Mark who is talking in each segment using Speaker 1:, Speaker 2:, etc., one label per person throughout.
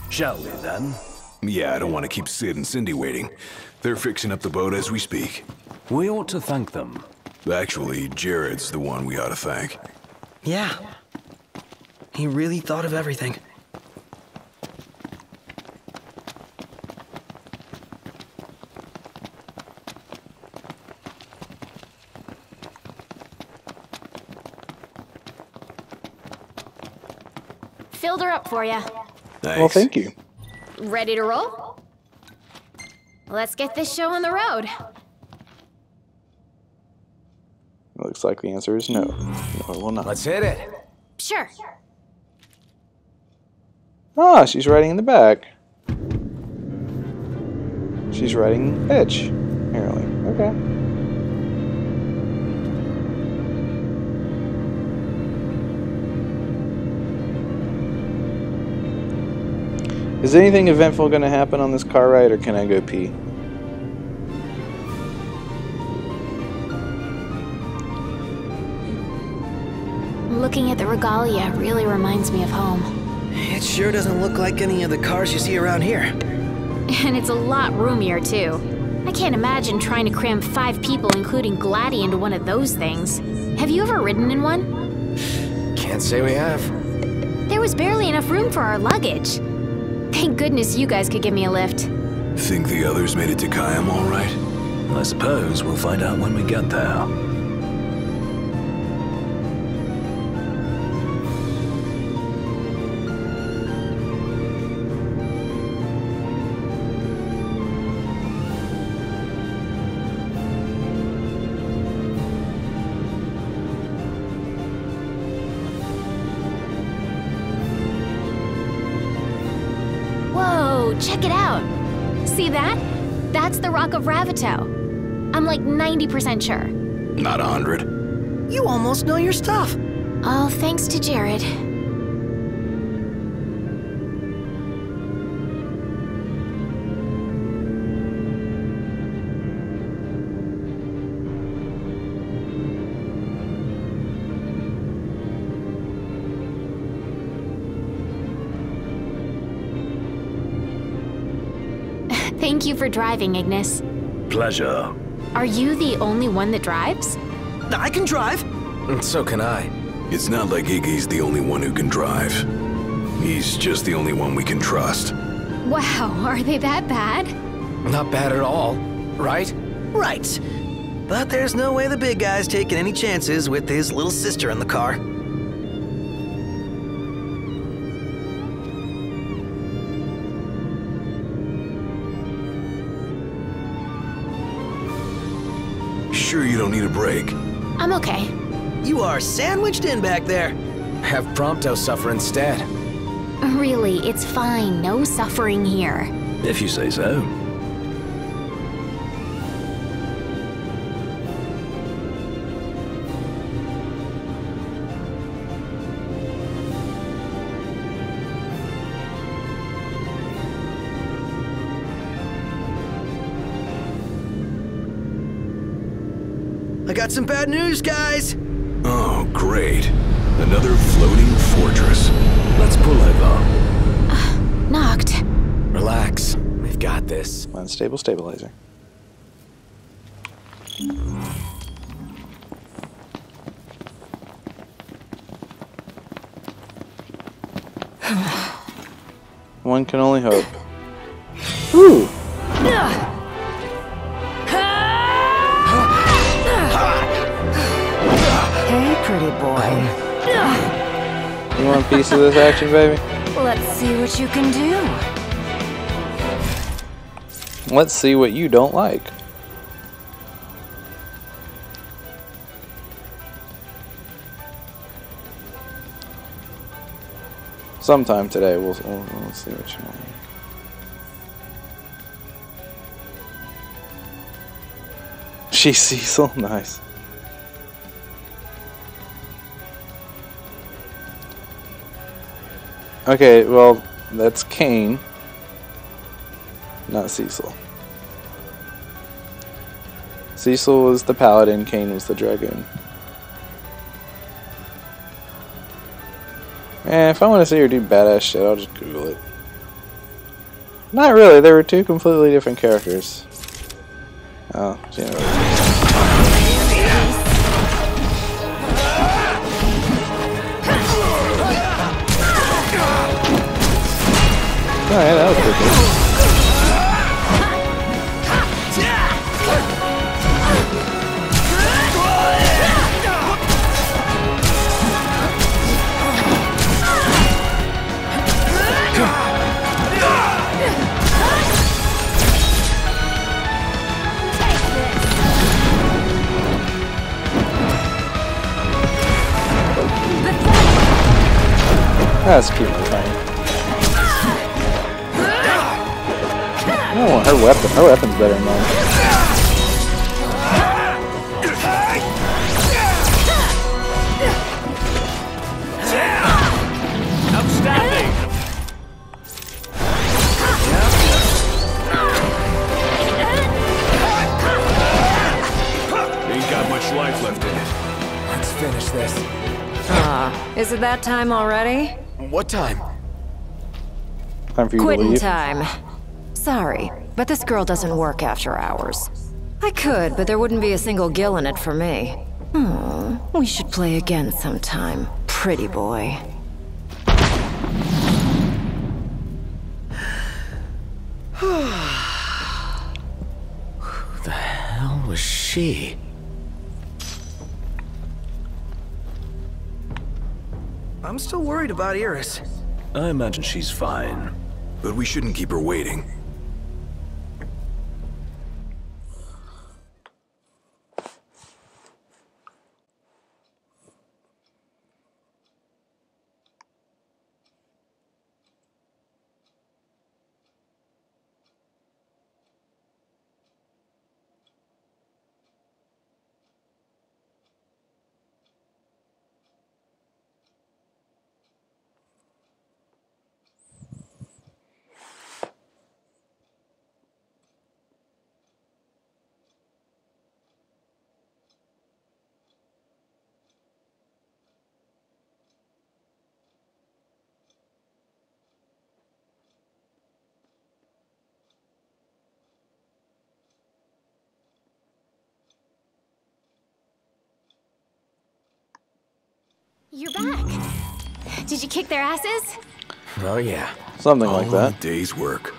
Speaker 1: Shall we then?
Speaker 2: Yeah, I don't want to keep Sid and Cindy waiting. They're fixing up the boat as we speak.
Speaker 1: We ought to thank them.
Speaker 2: Actually, Jared's the one we ought to thank.
Speaker 3: Yeah. He really thought of everything.
Speaker 4: Filled her up for you.
Speaker 2: Thanks.
Speaker 5: Well, thank you.
Speaker 4: Ready to roll? Let's get this show on the road.
Speaker 5: Looks like the answer is no. No, it will not.
Speaker 1: Let's hit it.
Speaker 4: Sure.
Speaker 5: Ah, she's riding in the back. She's riding Pitch, apparently. Okay. Is anything eventful going to happen on this car ride, or can I go pee?
Speaker 4: Looking at the regalia really reminds me of home.
Speaker 3: It sure doesn't look like any of the cars you see around here.
Speaker 4: And it's a lot roomier, too. I can't imagine trying to cram 5 people, including Gladdy, into one of those things. Have you ever ridden in one?
Speaker 1: Can't say we have.
Speaker 4: There was barely enough room for our luggage. Thank goodness you guys could give me a lift.
Speaker 2: Think the others made it to Kayam all right?
Speaker 1: I suppose we'll find out when we get there.
Speaker 4: Check it out. See that? That's the Rock of Ravito. I'm like 90% sure.
Speaker 2: Not 100.
Speaker 3: You almost know your stuff.
Speaker 4: All thanks to Jared. Thank you for driving, Ignis.
Speaker 1: Pleasure.
Speaker 4: Are you the only one that drives?
Speaker 3: I can drive.
Speaker 1: And so can I.
Speaker 2: It's not like Iggy's the only one who can drive. He's just the only one we can trust.
Speaker 4: Wow, are they that bad?
Speaker 1: Not bad at all, right?
Speaker 3: Right. But there's no way the big guy's taking any chances with his little sister in the car.
Speaker 2: Sure you don't need a break?
Speaker 4: I'm okay.
Speaker 3: You are sandwiched in back there.
Speaker 1: Have Prompto suffer instead.
Speaker 4: Really, it's fine. No suffering here.
Speaker 1: If you say so.
Speaker 3: I got some bad news, guys.
Speaker 2: Oh, great. Another floating fortress.
Speaker 1: Let's pull over.
Speaker 4: Knocked.
Speaker 1: Relax. We've got this.
Speaker 5: Unstable stabilizer. One can only hope. Ooh.
Speaker 6: Hey, pretty boy.
Speaker 5: You want a piece of this action, baby?
Speaker 6: Let's see what you can do.
Speaker 5: Let's see what you don't like. Sometime today, we'll see what you want. She's Cecil, nice. Okay, well, that's Kane, not Cecil. Cecil was the paladin, Kane was the dragoon. If I want to see her do badass shit, I'll just Google it. Not really. They were two completely different characters. Oh, Gino. Oh yeah, that was pretty good. That's cute and funny. Oh, her weapon's better than mine.
Speaker 1: Outstanding!
Speaker 2: Ain't got much life left in it.
Speaker 1: Let's finish this.
Speaker 6: Is it that time already?
Speaker 1: What time?
Speaker 5: Time for you to
Speaker 6: Quitting
Speaker 5: leave.
Speaker 6: time. Sorry, but this girl doesn't work after hours. I could, but there wouldn't be a single gill in it for me. We should play again sometime, pretty boy.
Speaker 1: Who the hell was she?
Speaker 3: I'm still worried about Iris.
Speaker 2: I imagine she's fine. But we shouldn't keep her waiting.
Speaker 4: You're back. Did you kick their asses?
Speaker 1: Oh yeah.
Speaker 5: Something like
Speaker 2: All a
Speaker 5: that.
Speaker 2: day's work.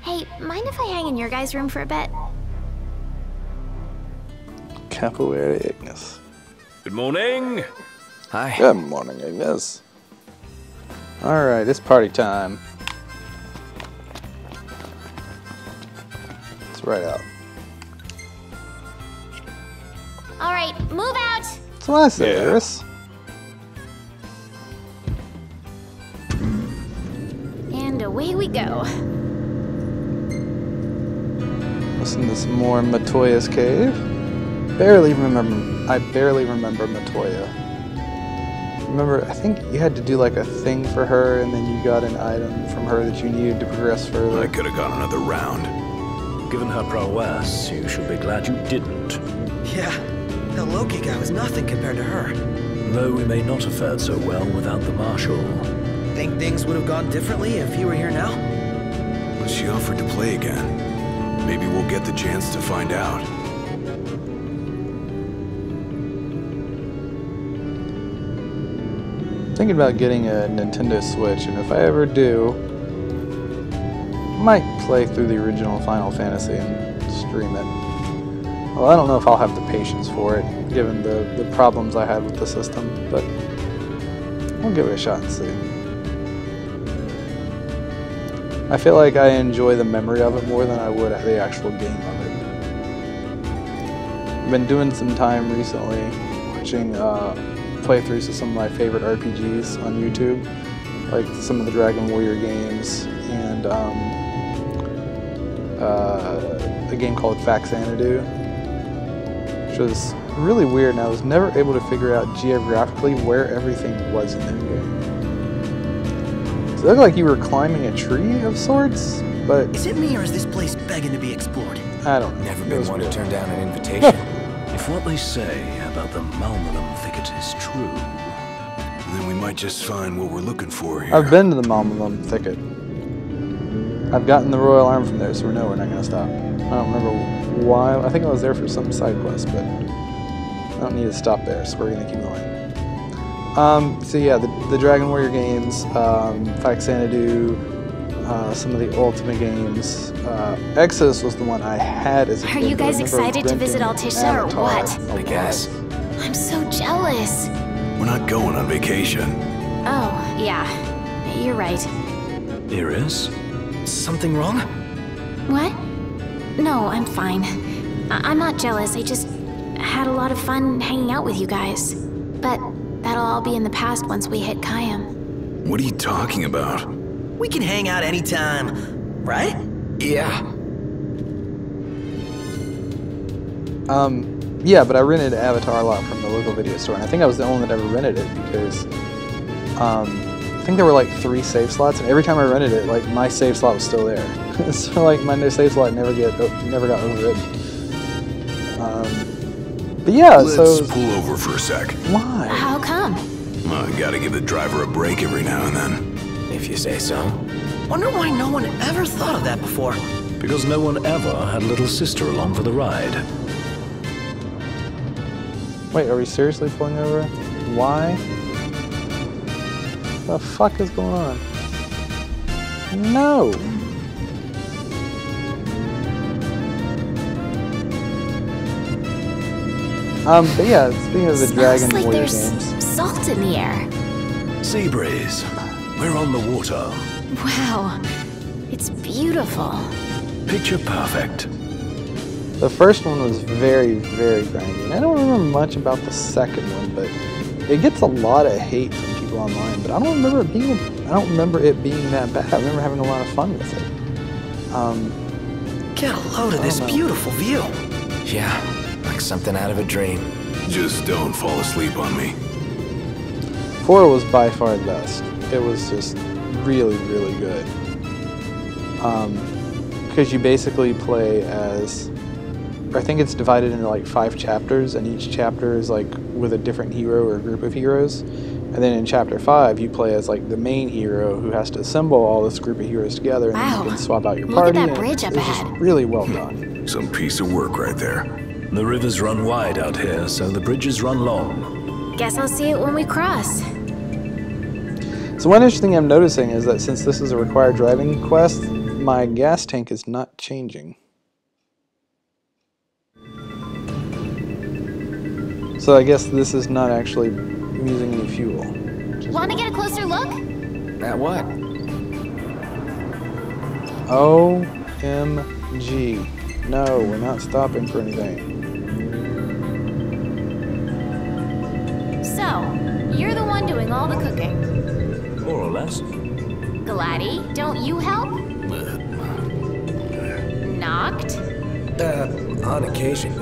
Speaker 4: Hey, mind if I hang in your guys' room for a bit?
Speaker 5: Capoeira Ignis.
Speaker 2: Good morning.
Speaker 1: Hi.
Speaker 5: Good morning, Ignis. Alright, it's party time. Let's ride out.
Speaker 4: All right, move out.
Speaker 5: That's what I say,
Speaker 2: Yeah.
Speaker 5: Iris.
Speaker 4: And away we go.
Speaker 5: Listen to some more Matoya's cave. I barely remember Matoya. Remember, I think you had to do like a thing for her, and then you got an item from her that you needed to progress further.
Speaker 2: I could have gone another round.
Speaker 7: Given her prowess, you should be glad you didn't.
Speaker 3: Yeah, the Loki guy was nothing compared to her.
Speaker 7: Though we may not have fared so well without the Marshal.
Speaker 3: Think things would have gone differently if you were here now?
Speaker 2: But she offered to play again. Maybe we'll get the chance to find out.
Speaker 5: Thinking about getting a Nintendo Switch, and if I ever do, I might play through the original Final Fantasy and stream it. Well, I don't know if I'll have the patience for it, given the problems I had with the system, but I'll give it a shot and see. I feel like I enjoy the memory of it more than I would the actual game of it. I've been doing some time recently watching playthroughs of some of my favorite RPGs on YouTube, like some of the Dragon Warrior games and a game called Faxanadu, which was really weird, and I was never able to figure out geographically where everything was in that game. So it looked like you were climbing a tree of sorts, but
Speaker 3: Is it me or is this place begging to be explored?
Speaker 5: I don't know.
Speaker 1: Never
Speaker 5: It
Speaker 1: been
Speaker 5: was
Speaker 1: one to
Speaker 5: weird.
Speaker 1: turn down an invitation.
Speaker 7: If what they say about the Malmulum thicket is true,
Speaker 2: Then we might just find what we're looking for here.
Speaker 5: I've been to the Malmulum thicket. I've gotten the Royal Arm from there, so we're not gonna stop. I don't remember why. I think I was there for some side quest, but I don't need to stop there, so we're gonna keep going. So yeah, the Dragon Warrior games, Fight Xanadu, some of the Ultimate games. Exodus was the one I had as a kid.
Speaker 4: Are you guys excited to visit Altissa or what?
Speaker 1: I guess.
Speaker 4: I'm so jealous.
Speaker 2: We're not going on vacation.
Speaker 4: Oh, yeah. You're right.
Speaker 7: Iris?
Speaker 3: Something wrong?
Speaker 4: What? No, I'm fine. I'm not jealous. I just had a lot of fun hanging out with you guys. But that'll all be in the past once we hit Kayam.
Speaker 2: What are you talking about?
Speaker 3: We can hang out anytime, right?
Speaker 1: Yeah.
Speaker 5: Yeah, but I rented Avatar a lot from the local video store, and I think I was the only one that ever rented it because I think there were like 3 save slots, and every time I rented it, like my save slot was still there. So like my new save slot never got overridden. But yeah,
Speaker 2: Let's pull over for a sec.
Speaker 5: Why?
Speaker 4: How come?
Speaker 2: I gotta give the driver a break every now and then.
Speaker 1: If you say so.
Speaker 3: Wonder why no one ever thought of that before.
Speaker 7: Because no one ever had little sister along for the ride.
Speaker 5: Wait, are we seriously pulling over? Why? What the fuck is going on? No! But yeah, speaking of the Dragon
Speaker 4: Smells like
Speaker 5: Warrior
Speaker 4: there's
Speaker 5: games.
Speaker 4: salt in the air.
Speaker 7: Sea breeze. We're on the water.
Speaker 4: Wow. It's beautiful.
Speaker 7: Picture perfect.
Speaker 5: The first one was very, very grindy. And I don't remember much about the second one, but it gets a lot of hate from people online. But I don't remember it being that bad. I remember having a lot of fun with it.
Speaker 3: Get a load of this beautiful view.
Speaker 1: Yeah, like something out of a dream.
Speaker 2: Just don't fall asleep on me.
Speaker 5: 4 was by far the best. It was just really, really good. Because you basically play as, I think it's divided into like 5 chapters, and each chapter is like with a different hero or a group of heroes. And then in chapter 5, you play as like the main hero who has to assemble all this group of heroes together, and then you can swap out your party.
Speaker 4: Look at that bridge up
Speaker 5: It's just
Speaker 4: ahead.
Speaker 5: really well done.
Speaker 2: Some piece of work right there.
Speaker 7: The rivers run wide out here, so the bridges run long.
Speaker 4: Guess I'll see it when we cross.
Speaker 5: So one interesting thing I'm noticing is that since this is a required driving quest, my gas tank is not changing. So I guess this is not actually using any fuel.
Speaker 4: Want to get a closer look?
Speaker 1: At what?
Speaker 5: OMG. No, we're not stopping for anything.
Speaker 4: So, you're the one doing all the cooking.
Speaker 7: More or less.
Speaker 4: Gladdy, don't you help? Noct?
Speaker 1: On occasion.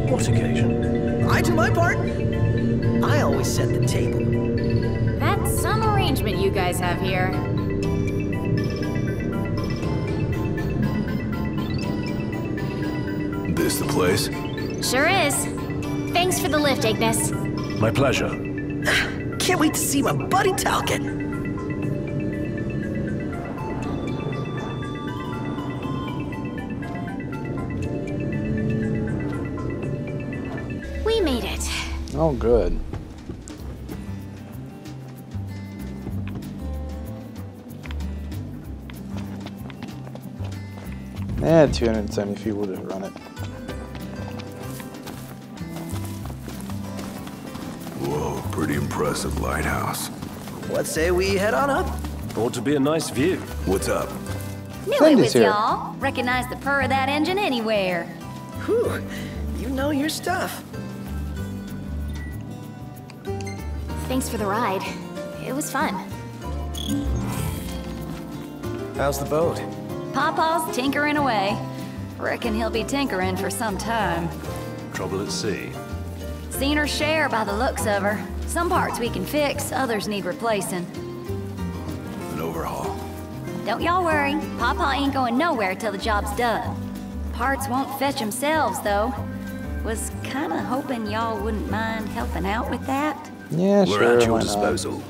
Speaker 7: What occasion?
Speaker 3: I do my part. I always set the table.
Speaker 4: That's some arrangement you guys have here.
Speaker 2: This the place?
Speaker 4: Sure is. Thanks for the lift, Ignis.
Speaker 7: My pleasure.
Speaker 3: Can't wait to see my buddy Talcott.
Speaker 4: We made it.
Speaker 5: Oh, good. Eh, 270 feet will just run it.
Speaker 2: Whoa, pretty impressive lighthouse.
Speaker 3: What say we head on up?
Speaker 7: Ought to be a nice view.
Speaker 2: What's up?
Speaker 8: Knew it
Speaker 5: Cindy's
Speaker 8: was
Speaker 5: here.
Speaker 8: y'all. Recognize the purr of that engine anywhere.
Speaker 3: Whew, you know your stuff.
Speaker 4: Thanks for the ride. It was fun.
Speaker 1: How's the boat?
Speaker 8: Pawpaw's tinkering away. Reckon he'll be tinkering for some time.
Speaker 7: Trouble at sea.
Speaker 8: Seen her share by the looks of her. Some parts we can fix, others need replacing.
Speaker 2: An overhaul.
Speaker 8: Don't y'all worry, Pawpaw ain't going nowhere till the job's done. Parts won't fetch themselves, though. Was kinda hoping y'all wouldn't mind helping out with that.
Speaker 5: Yeah,
Speaker 7: We're
Speaker 5: sure.
Speaker 7: at your
Speaker 5: why not?
Speaker 7: disposal.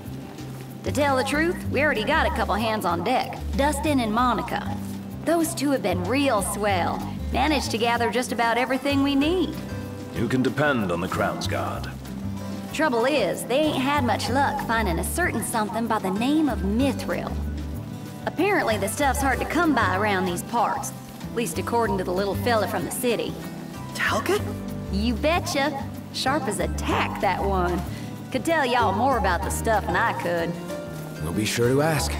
Speaker 8: To tell the truth, we already got a couple hands on deck. Dustin and Monica. Those two have been real swell. Managed to gather just about everything we need.
Speaker 7: You can depend on the Crown's Guard.
Speaker 8: Trouble is, they ain't had much luck finding a certain something by the name of Mithril. Apparently the stuff's hard to come by around these parts. At least according to the little fella from the city.
Speaker 3: Talcott?
Speaker 8: You betcha. Sharp as a tack, that one. Could tell y'all more about the stuff than I could.
Speaker 1: We'll be sure to ask.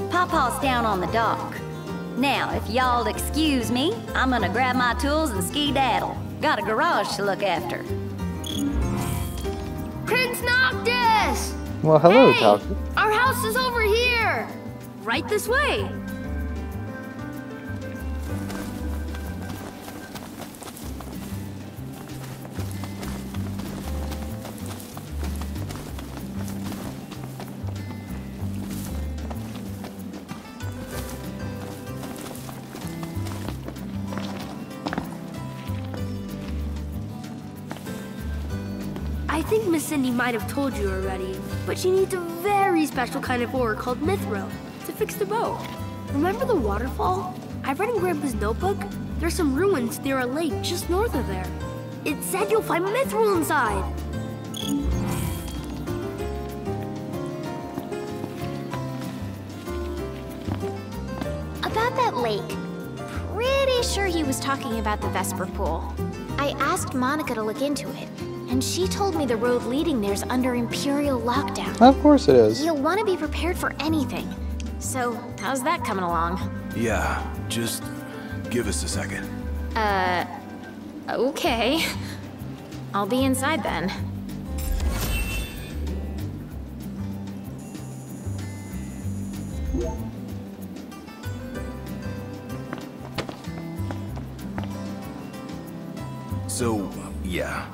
Speaker 8: Pawpaw's down on the dock. Now, if y'all'd excuse me, I'm gonna grab my tools and ski-daddle. Got a garage to look after.
Speaker 9: Prince Noctis!
Speaker 5: Well, hello,
Speaker 9: Hey!
Speaker 5: Talcott.
Speaker 9: Our house is over here! Right this way! I think Miss Cindy might have told you already, but she needs a very special kind of ore called mithril to fix the boat. Remember the waterfall? I read in Grandpa's notebook. There's some ruins near a lake just north of there. It said you'll find mithril inside.
Speaker 4: About that lake. Pretty sure he was talking about the Vesper Pool. I asked Monica to look into it, and she told me the road leading there's under Imperial lockdown.
Speaker 5: Of course it is.
Speaker 4: You'll want to be prepared for anything. So, how's that coming along?
Speaker 2: Yeah, just give us a second.
Speaker 4: Okay. I'll be inside then.
Speaker 2: So, yeah.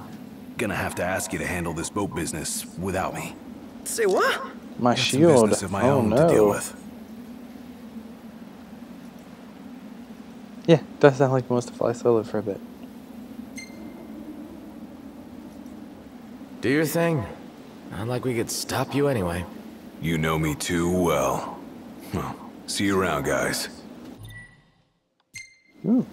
Speaker 2: Gonna have to ask you to handle this boat business without me.
Speaker 3: Say what?
Speaker 5: My
Speaker 2: Got some
Speaker 5: shield.
Speaker 2: business of my
Speaker 5: Oh
Speaker 2: own to deal
Speaker 5: no.
Speaker 2: with.
Speaker 5: Yeah, does sound like he wants to fly solo for a bit.
Speaker 1: Do your thing. Not like we could stop you anyway.
Speaker 2: You know me too well. Well, see you around, guys.
Speaker 5: Ooh.